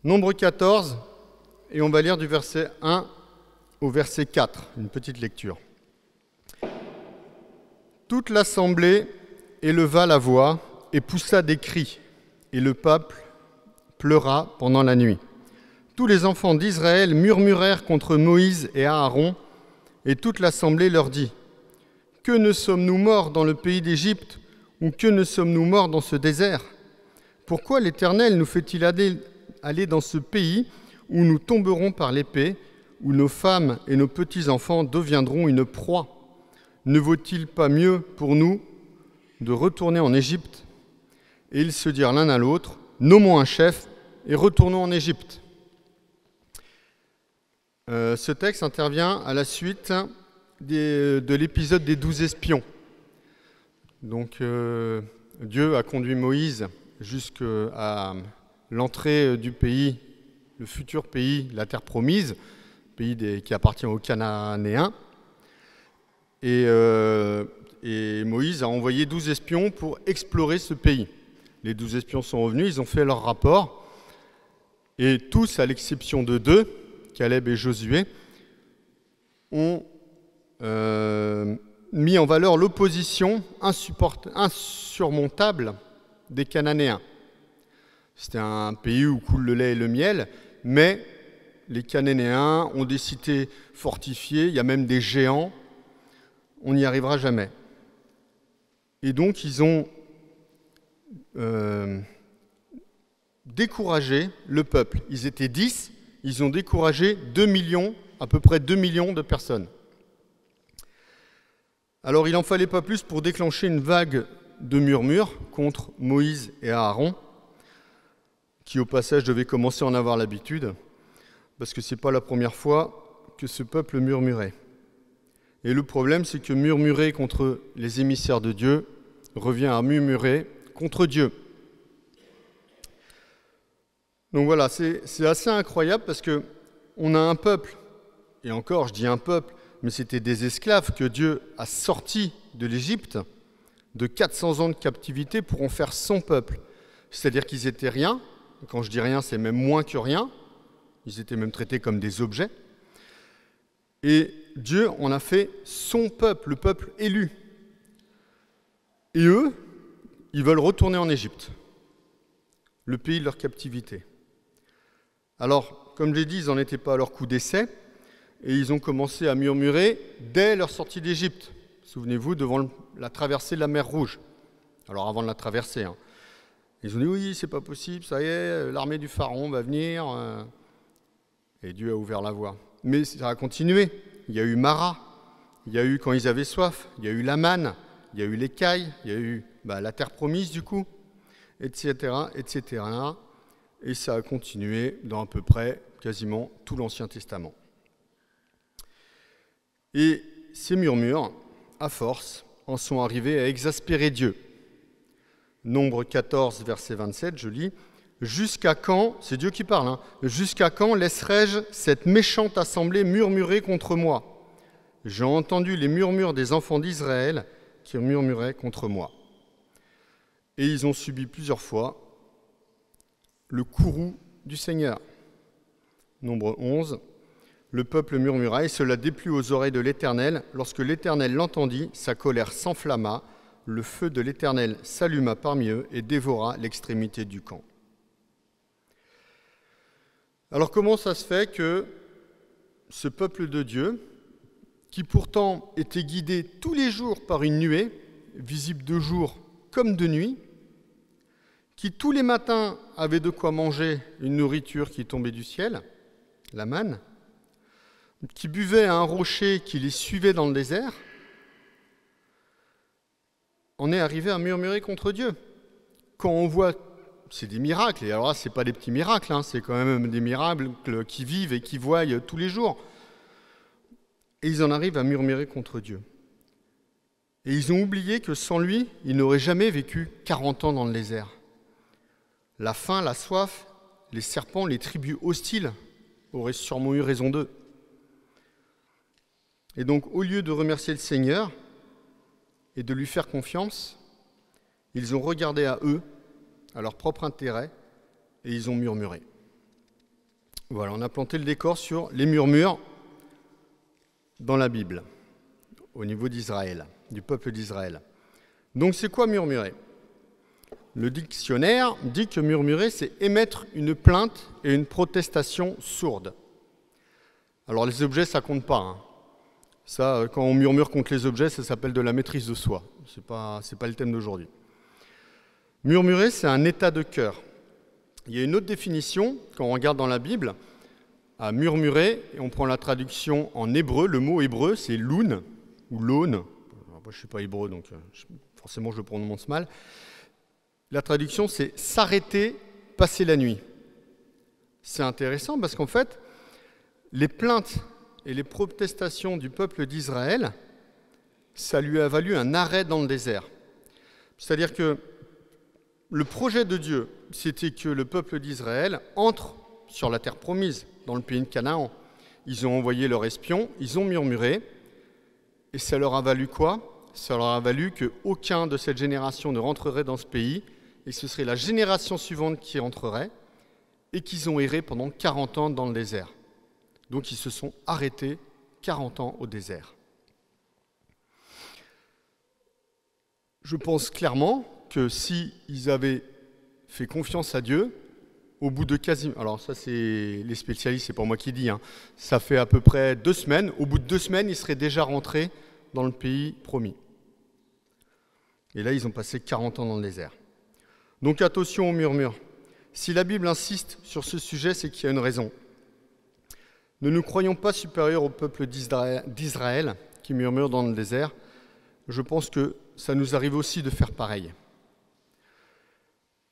Nombre 14, et on va lire du verset 1 au verset 4, une petite lecture. Toute l'assemblée éleva la voix et poussa des cris, et le peuple pleura pendant la nuit. Tous les enfants d'Israël murmurèrent contre Moïse et Aaron, et toute l'assemblée leur dit : « Que ne sommes-nous morts dans le pays d'Égypte, ou que ne sommes-nous morts dans ce désert ? Pourquoi l'Éternel nous fait-il aller dans ce pays où nous tomberons par l'épée, où nos femmes et nos petits-enfants deviendront une proie ? Ne vaut-il pas mieux pour nous de retourner en Égypte ? » Et ils se dirent l'un à l'autre : « Nommons un chef et retournons en Égypte. » Ce texte intervient à la suite de l'épisode des 12 espions. Donc Dieu a conduit Moïse jusqu'à l'entrée du pays, le futur pays, la terre promise, pays qui appartient aux Cananéens. Et Moïse a envoyé 12 espions pour explorer ce pays. Les 12 espions sont revenus, ils ont fait leur rapport, et tous, à l'exception de 2, Caleb et Josué, ont mis en valeur l'opposition insurmontable des Cananéens. C'était un pays où coule le lait et le miel, mais les Cananéens ont des cités fortifiées, il y a même des géants, on n'y arrivera jamais. Et donc ils ont découragé le peuple. Ils étaient 10, ils ont découragé 2 millions, à peu près 2 millions de personnes. Alors il n'en fallait pas plus pour déclencher une vague de murmures contre Moïse et Aaron, qui au passage devaient commencer à en avoir l'habitude, parce que ce n'est pas la première fois que ce peuple murmurait. Et le problème, c'est que murmurer contre les émissaires de Dieu revient à murmurer contre Dieu. Donc voilà, c'est assez incroyable parce qu'on a un peuple, et encore je dis un peuple, mais c'était des esclaves que Dieu a sortis de l'Égypte de 400 ans de captivité pour en faire son peuple. C'est-à-dire qu'ils étaient rien, quand je dis rien, c'est même moins que rien, ils étaient même traités comme des objets. Et Dieu en a fait son peuple, le peuple élu. Et eux, ils veulent retourner en Égypte, le pays de leur captivité. Alors, comme je l'ai dit, ils n'en étaient pas à leur coup d'essai, et ils ont commencé à murmurer dès leur sortie d'Égypte. Souvenez-vous, devant la traversée de la mer Rouge. Alors, avant de la traverser, ils ont dit « Oui, c'est pas possible, ça y est, l'armée du Pharaon va venir. » Et Dieu a ouvert la voie. Mais ça a continué. Il y a eu Mara, il y a eu quand ils avaient soif, il y a eu la manne, il y a eu l'écaille, il y a eu la terre promise du coup, etc., etc. Et ça a continué dans à peu près quasiment tout l'Ancien Testament. Et ces murmures, à force, en sont arrivés à exaspérer Dieu. Nombre 14, verset 27, je lis « Jusqu'à quand, c'est Dieu qui parle, jusqu'à quand laisserai-je cette méchante assemblée murmurer contre moi ? J'ai entendu les murmures des enfants d'Israël qui murmuraient contre moi. » Et ils ont subi plusieurs fois le courroux du Seigneur. Nombre 11, le peuple murmura et cela déplut aux oreilles de l'Éternel. Lorsque l'Éternel l'entendit, sa colère s'enflamma, le feu de l'Éternel s'alluma parmi eux et dévora l'extrémité du camp. Alors comment ça se fait que ce peuple de Dieu, qui pourtant était guidé tous les jours par une nuée, visible de jour comme de nuit, qui tous les matins avait de quoi manger une nourriture qui tombait du ciel, la manne, qui buvait à un rocher qui les suivait dans le désert, on est arrivé à murmurer contre Dieu. Quand on voit, c'est des miracles, et alors là, ce n'est pas des petits miracles, c'est quand même des miracles qui vivent et qui voient tous les jours. Et ils en arrivent à murmurer contre Dieu. Et ils ont oublié que sans lui, ils n'auraient jamais vécu 40 ans dans le désert. La faim, la soif, les serpents, les tribus hostiles auraient sûrement eu raison d'eux. Et donc, au lieu de remercier le Seigneur et de lui faire confiance, ils ont regardé à eux, à leur propre intérêt, et ils ont murmuré. Voilà, on a planté le décor sur les murmures dans la Bible, au niveau d'Israël, du peuple d'Israël. Donc c'est quoi murmurer? Le dictionnaire dit que murmurer, c'est émettre une plainte et une protestation sourde. Alors les objets, ça compte pas. Hein. Ça, quand on murmure contre les objets, ça s'appelle de la maîtrise de soi. C'est pas le thème d'aujourd'hui. Murmurer, c'est un état de cœur. Il y a une autre définition, quand on regarde dans la Bible, à murmurer, et on prend la traduction en hébreu, le mot hébreu, c'est loun, ou l'aune. Moi, je ne suis pas hébreu, donc forcément je le prononce mal. La traduction, c'est « s'arrêter, passer la nuit ». C'est intéressant parce qu'en fait, les plaintes et les protestations du peuple d'Israël, ça lui a valu un arrêt dans le désert. C'est-à-dire que le projet de Dieu, c'était que le peuple d'Israël entre sur la terre promise, dans le pays de Canaan. Ils ont envoyé leurs espions, ils ont murmuré, et ça leur a valu quoi? Ça leur a valu qu'aucun de cette génération ne rentrerait dans ce pays, et ce serait la génération suivante qui rentrerait, et qu'ils ont erré pendant 40 ans dans le désert. Donc ils se sont arrêtés 40 ans au désert. Je pense clairement que s'ils avaient fait confiance à Dieu, au bout de alors ça c'est les spécialistes, c'est pas moi qui dis, hein, ça fait à peu près 2 semaines, au bout de 2 semaines, ils seraient déjà rentrés dans le pays promis. Et là, ils ont passé 40 ans dans le désert. Donc attention au murmure. Si la Bible insiste sur ce sujet, c'est qu'il y a une raison. Ne nous croyons pas supérieurs au peuple d'Israël qui murmure dans le désert. Je pense que ça nous arrive aussi de faire pareil.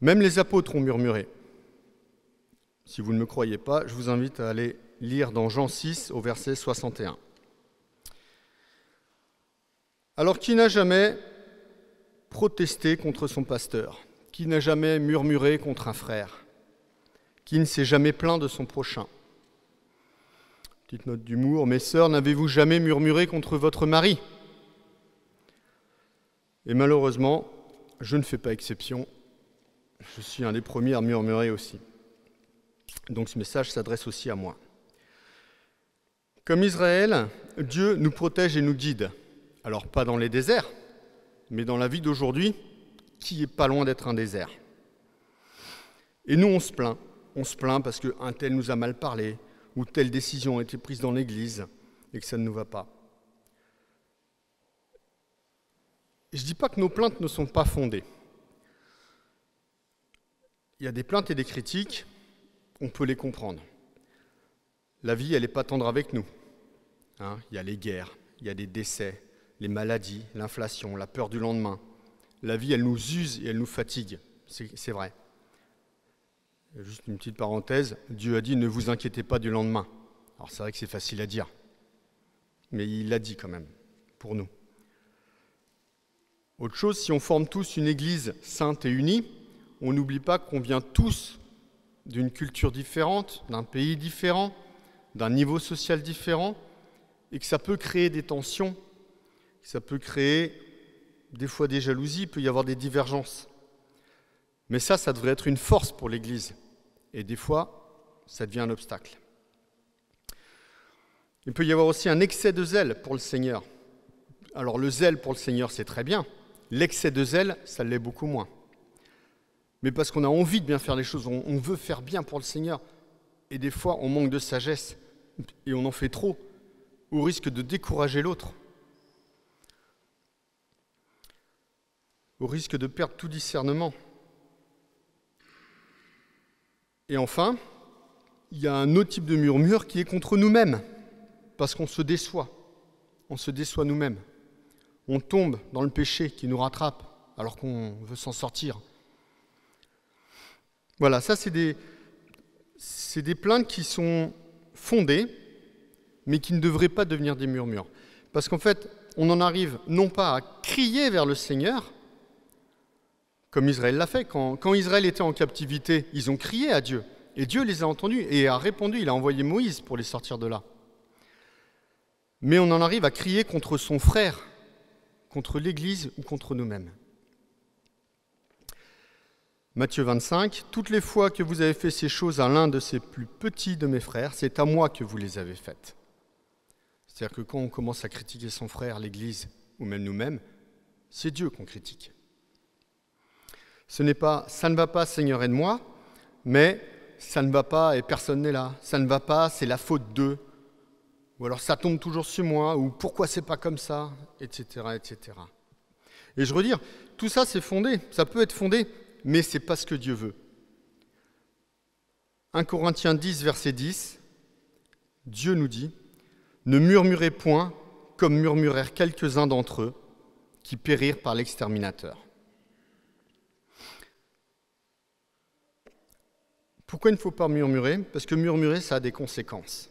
Même les apôtres ont murmuré. Si vous ne me croyez pas, je vous invite à aller lire dans Jean 6 au verset 61. Alors, qui n'a jamais protesté contre son pasteur? Qui n'a jamais murmuré contre un frère? Qui ne s'est jamais plaint de son prochain? Petite note d'humour, mes sœurs, n'avez-vous jamais murmuré contre votre mari? Et malheureusement, je ne fais pas exception. Je suis un des premiers à murmurer aussi. Donc ce message s'adresse aussi à moi. Comme Israël, Dieu nous protège et nous guide. Alors pas dans les déserts, mais dans la vie d'aujourd'hui, qui est pas loin d'être un désert. Et nous, on se plaint parce qu'un tel nous a mal parlé, ou telle décision a été prise dans l'Église, et que ça ne nous va pas. Je ne dis pas que nos plaintes ne sont pas fondées. Il y a des plaintes et des critiques, on peut les comprendre. La vie, elle n'est pas tendre avec nous. Hein, il y a les guerres, il y a des décès, les maladies, l'inflation, la peur du lendemain. La vie, elle nous use et elle nous fatigue, c'est vrai. Juste une petite parenthèse, Dieu a dit « ne vous inquiétez pas du lendemain ». Alors c'est vrai que c'est facile à dire, mais il l'a dit quand même, pour nous. Autre chose, si on forme tous une église sainte et unie, on n'oublie pas qu'on vient tous d'une culture différente, d'un pays différent, d'un niveau social différent, et que ça peut créer des tensions, que ça peut créer des fois des jalousies, il peut y avoir des divergences. Mais ça devrait être une force pour l'Église. Et des fois, ça devient un obstacle. Il peut y avoir aussi un excès de zèle pour le Seigneur. Alors le zèle pour le Seigneur, c'est très bien. L'excès de zèle, ça l'est beaucoup moins. Mais parce qu'on a envie de bien faire les choses, on veut faire bien pour le Seigneur. Et des fois, on manque de sagesse et on en fait trop, au risque de décourager l'autre, au risque de perdre tout discernement. Et enfin, il y a un autre type de murmure qui est contre nous-mêmes, parce qu'on se déçoit. On se déçoit nous-mêmes. On tombe dans le péché qui nous rattrape, alors qu'on veut s'en sortir. Voilà, ça c'est des plaintes qui sont fondées, mais qui ne devraient pas devenir des murmures. Parce qu'en fait, on en arrive non pas à crier vers le Seigneur, comme Israël l'a fait. Quand Israël était en captivité, ils ont crié à Dieu. Et Dieu les a entendus et a répondu. Il a envoyé Moïse pour les sortir de là. Mais on en arrive à crier contre son frère, contre l'Église ou contre nous-mêmes. Matthieu 25, « Toutes les fois que vous avez fait ces choses à l'un de ces plus petits de mes frères, c'est à moi que vous les avez faites. » C'est-à-dire que quand on commence à critiquer son frère, l'Église, ou même nous-mêmes, c'est Dieu qu'on critique. Ce n'est pas « ça ne va pas, Seigneur, aide-moi », mais « ça ne va pas et personne n'est là »,« ça ne va pas, c'est la faute d'eux », ou alors « ça tombe toujours sur moi », ou « pourquoi c'est pas comme ça », etc., etc. Et je veux dire, tout ça c'est fondé, ça peut être fondé, mais ce n'est pas ce que Dieu veut. 1 Corinthiens 10, verset 10, Dieu nous dit « Ne murmurez point comme murmurèrent quelques-uns d'entre eux qui périrent par l'exterminateur. » Pourquoi il ne faut pas murmurer ? Parce que murmurer, ça a des conséquences.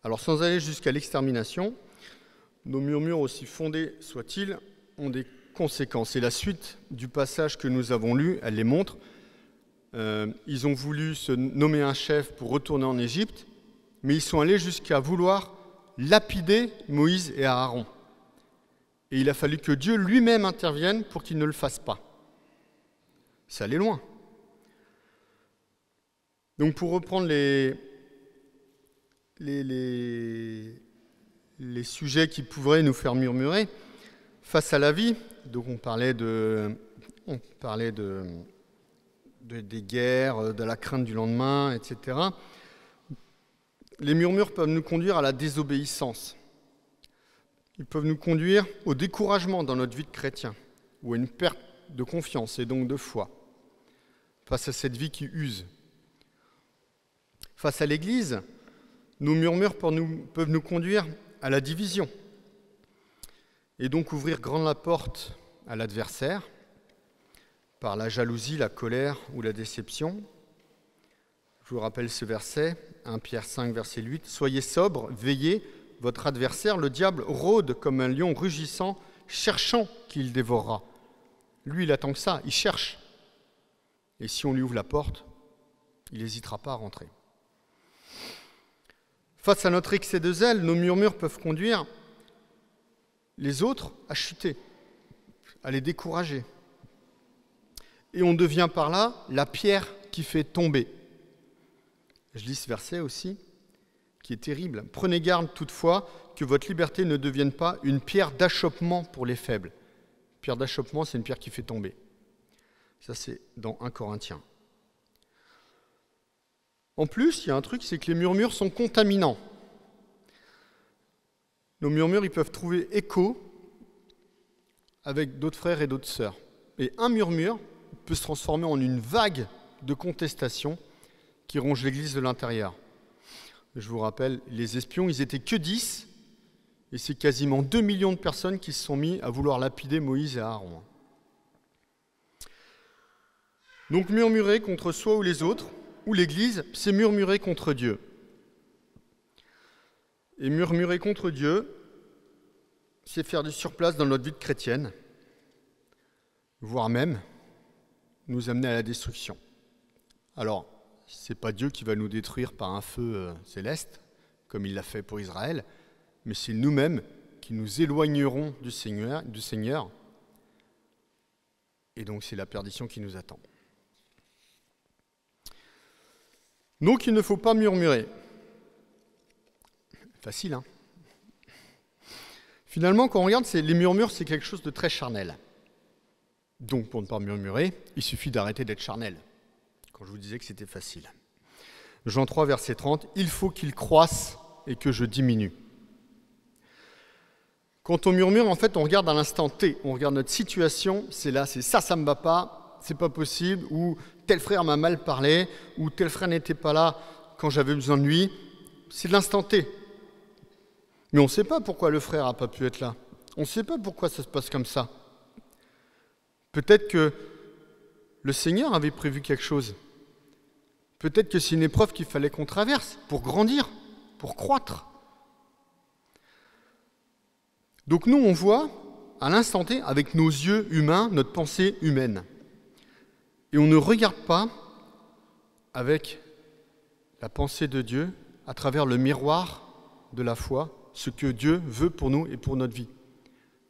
Alors sans aller jusqu'à l'extermination, nos murmures, aussi fondés soient-ils, ont des conséquences. Et la suite du passage que nous avons lu, elle les montre. Ils ont voulu se nommer un chef pour retourner en Égypte, mais ils sont allés jusqu'à vouloir lapider Moïse et Aaron. Et il a fallu que Dieu lui-même intervienne pour qu'ils ne le fassent pas. Ça allait loin. Donc pour reprendre les sujets qui pourraient nous faire murmurer, face à la vie, donc on parlait des guerres, de la crainte du lendemain, etc. Les murmures peuvent nous conduire à la désobéissance. Ils peuvent nous conduire au découragement dans notre vie de chrétien, ou à une perte de confiance et donc de foi, face à cette vie qui use. Face à l'Église, nos murmures peuvent nous conduire à la division, et donc ouvrir grande la porte à l'adversaire, par la jalousie, la colère ou la déception. Je vous rappelle ce verset, 1 Pierre 5, verset 8. « Soyez sobres, veillez, votre adversaire, le diable, rôde comme un lion rugissant, cherchant qui le dévorera. » Lui, il attend que ça, il cherche. Et si on lui ouvre la porte, il n'hésitera pas à rentrer. Face à notre excès de zèle, nos murmures peuvent conduire les autres à chuter, à les décourager. Et on devient par là la pierre qui fait tomber. Je lis ce verset aussi, qui est terrible. « Prenez garde toutefois que votre liberté ne devienne pas une pierre d'achoppement pour les faibles. » Pierre d'achoppement, c'est une pierre qui fait tomber. Ça, c'est dans 1 Corinthiens. En plus, il y a un truc, c'est que les murmures sont contaminants. Nos murmures, ils peuvent trouver écho avec d'autres frères et d'autres sœurs. Et un murmure peut se transformer en une vague de contestation qui ronge l'Église de l'intérieur. Je vous rappelle, les espions, ils étaient que 10, et c'est quasiment 2 millions de personnes qui se sont mis à vouloir lapider Moïse et Aaron. Donc murmurer contre soi ou les autres, ou l'Église, c'est murmurer contre Dieu. Et murmurer contre Dieu, c'est faire du surplace dans notre vie de chrétienne, voire même nous amener à la destruction. Alors, ce n'est pas Dieu qui va nous détruire par un feu céleste, comme il l'a fait pour Israël, mais c'est nous-mêmes qui nous éloignerons du Seigneur, et donc c'est la perdition qui nous attend. Donc il ne faut pas murmurer. Facile, hein ? Finalement, quand on regarde, les murmures, c'est quelque chose de très charnel. Donc, pour ne pas murmurer, il suffit d'arrêter d'être charnel. Quand je vous disais que c'était facile. Jean 3, verset 30, « Il faut qu'il croisse et que je diminue. » Quand on murmure, en fait, on regarde à l'instant T. On regarde notre situation, c'est là, c'est ça me va pas, c'est pas possible, ou tel frère m'a mal parlé, ou tel frère n'était pas là quand j'avais besoin de lui. C'est de l'instant T. Mais on ne sait pas pourquoi le frère n'a pas pu être là. On ne sait pas pourquoi ça se passe comme ça. Peut-être que le Seigneur avait prévu quelque chose. Peut-être que c'est une épreuve qu'il fallait qu'on traverse pour grandir, pour croître. Donc nous, on voit à l'instant T, avec nos yeux humains, notre pensée humaine. Et on ne regarde pas avec la pensée de Dieu, à travers le miroir de la foi, ce que Dieu veut pour nous et pour notre vie.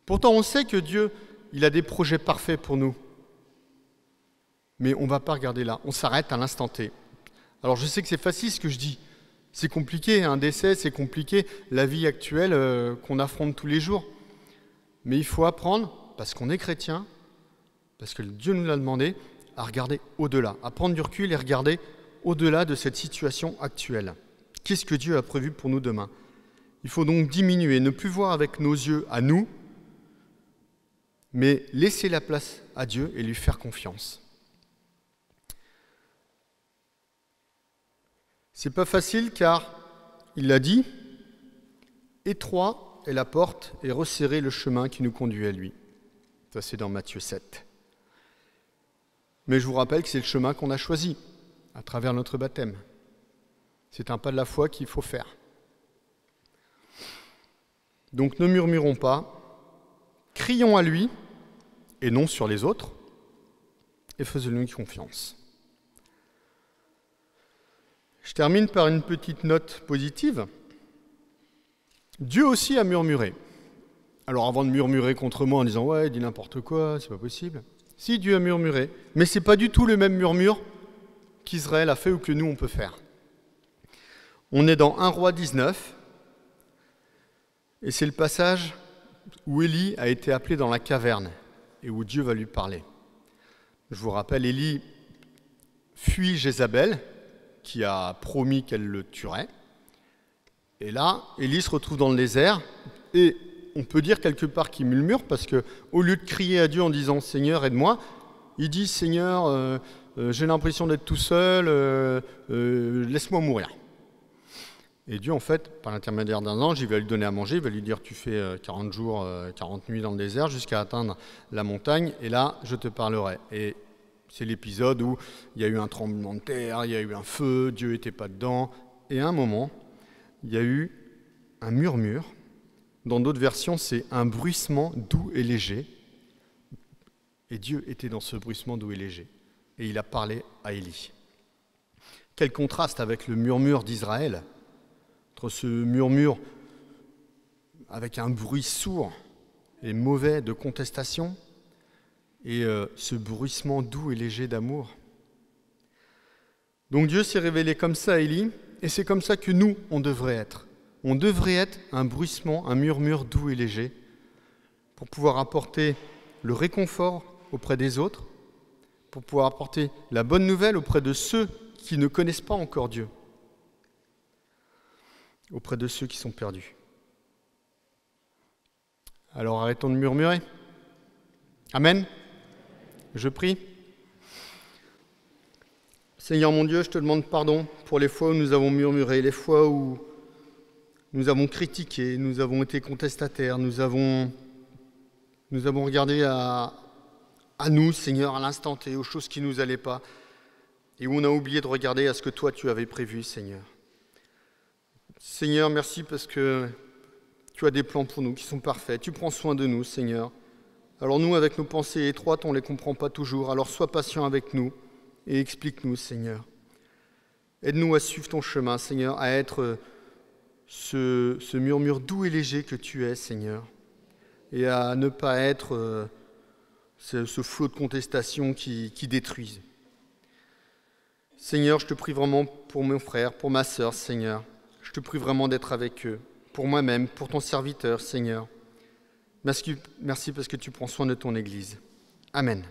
Pourtant, on sait que Dieu, il a des projets parfaits pour nous. Mais on ne va pas regarder là, on s'arrête à l'instant T. Alors je sais que c'est facile ce que je dis, c'est compliqué, un décès c'est compliqué, la vie actuelle qu'on affronte tous les jours. Mais il faut apprendre, parce qu'on est chrétien, parce que Dieu nous l'a demandé, à regarder au-delà, à prendre du recul et regarder au-delà de cette situation actuelle. Qu'est-ce que Dieu a prévu pour nous demain ? Il faut donc diminuer, ne plus voir avec nos yeux à nous, mais laisser la place à Dieu et lui faire confiance. C'est pas facile car, il l'a dit, étroit est la porte et resserré le chemin qui nous conduit à lui. Ça c'est dans Matthieu 7. Mais je vous rappelle que c'est le chemin qu'on a choisi à travers notre baptême. C'est un pas de la foi qu'il faut faire. Donc ne murmurons pas, crions à lui et non sur les autres et faisons-lui confiance. Je termine par une petite note positive. Dieu aussi a murmuré. Alors avant de murmurer contre moi en disant « ouais, dis n'importe quoi, c'est pas possible », si Dieu a murmuré, mais c'est pas du tout le même murmure qu'Israël a fait ou que nous on peut faire. On est dans 1 Roi 19, et c'est le passage où Élie a été appelé dans la caverne et où Dieu va lui parler. Je vous rappelle, Élie fuit Jézabel, qui a promis qu'elle le tuerait. Et là, Élie se retrouve dans le désert, et on peut dire quelque part qu'il murmure, parce qu'au lieu de crier à Dieu en disant « Seigneur, aide-moi », il dit « Seigneur, j'ai l'impression d'être tout seul, laisse-moi mourir ». Et Dieu, en fait, par l'intermédiaire d'un ange, il va lui donner à manger, il va lui dire « Tu fais 40 jours, 40 nuits dans le désert jusqu'à atteindre la montagne, et là, je te parlerai ». Et c'est l'épisode où il y a eu un tremblement de terre, il y a eu un feu, Dieu n'était pas dedans. Et à un moment, il y a eu un murmure. Dans d'autres versions, c'est un bruissement doux et léger. Et Dieu était dans ce bruissement doux et léger. Et il a parlé à Élie. Quel contraste avec le murmure d'Israël, entre ce murmure avec un bruit sourd et mauvais de contestation, et ce bruissement doux et léger d'amour. Donc Dieu s'est révélé comme ça à Élie, et c'est comme ça que nous, on devrait être. On devrait être un bruissement, un murmure doux et léger, pour pouvoir apporter le réconfort auprès des autres, pour pouvoir apporter la bonne nouvelle auprès de ceux qui ne connaissent pas encore Dieu, auprès de ceux qui sont perdus. Alors arrêtons de murmurer. Amen. Je prie. Seigneur mon Dieu, je te demande pardon pour les fois où nous avons murmuré, les fois où nous avons critiqué, nous avons été contestataires, nous avons regardé à nous, Seigneur, à l'instant T, aux choses qui ne nous allaient pas, et où on a oublié de regarder à ce que toi tu avais prévu, Seigneur. Seigneur, merci parce que tu as des plans pour nous qui sont parfaits. Tu prends soin de nous, Seigneur. Alors nous, avec nos pensées étroites, on ne les comprend pas toujours. Alors sois patient avec nous et explique-nous, Seigneur. Aide-nous à suivre ton chemin, Seigneur, à être ce murmure doux et léger que tu es, Seigneur, et à ne pas être ce flot de contestation qui détruise. Seigneur, je te prie vraiment pour mon frère, pour ma sœur, Seigneur. Je te prie vraiment d'être avec eux, pour moi-même, pour ton serviteur, Seigneur. Merci parce que tu prends soin de ton Église. Amen.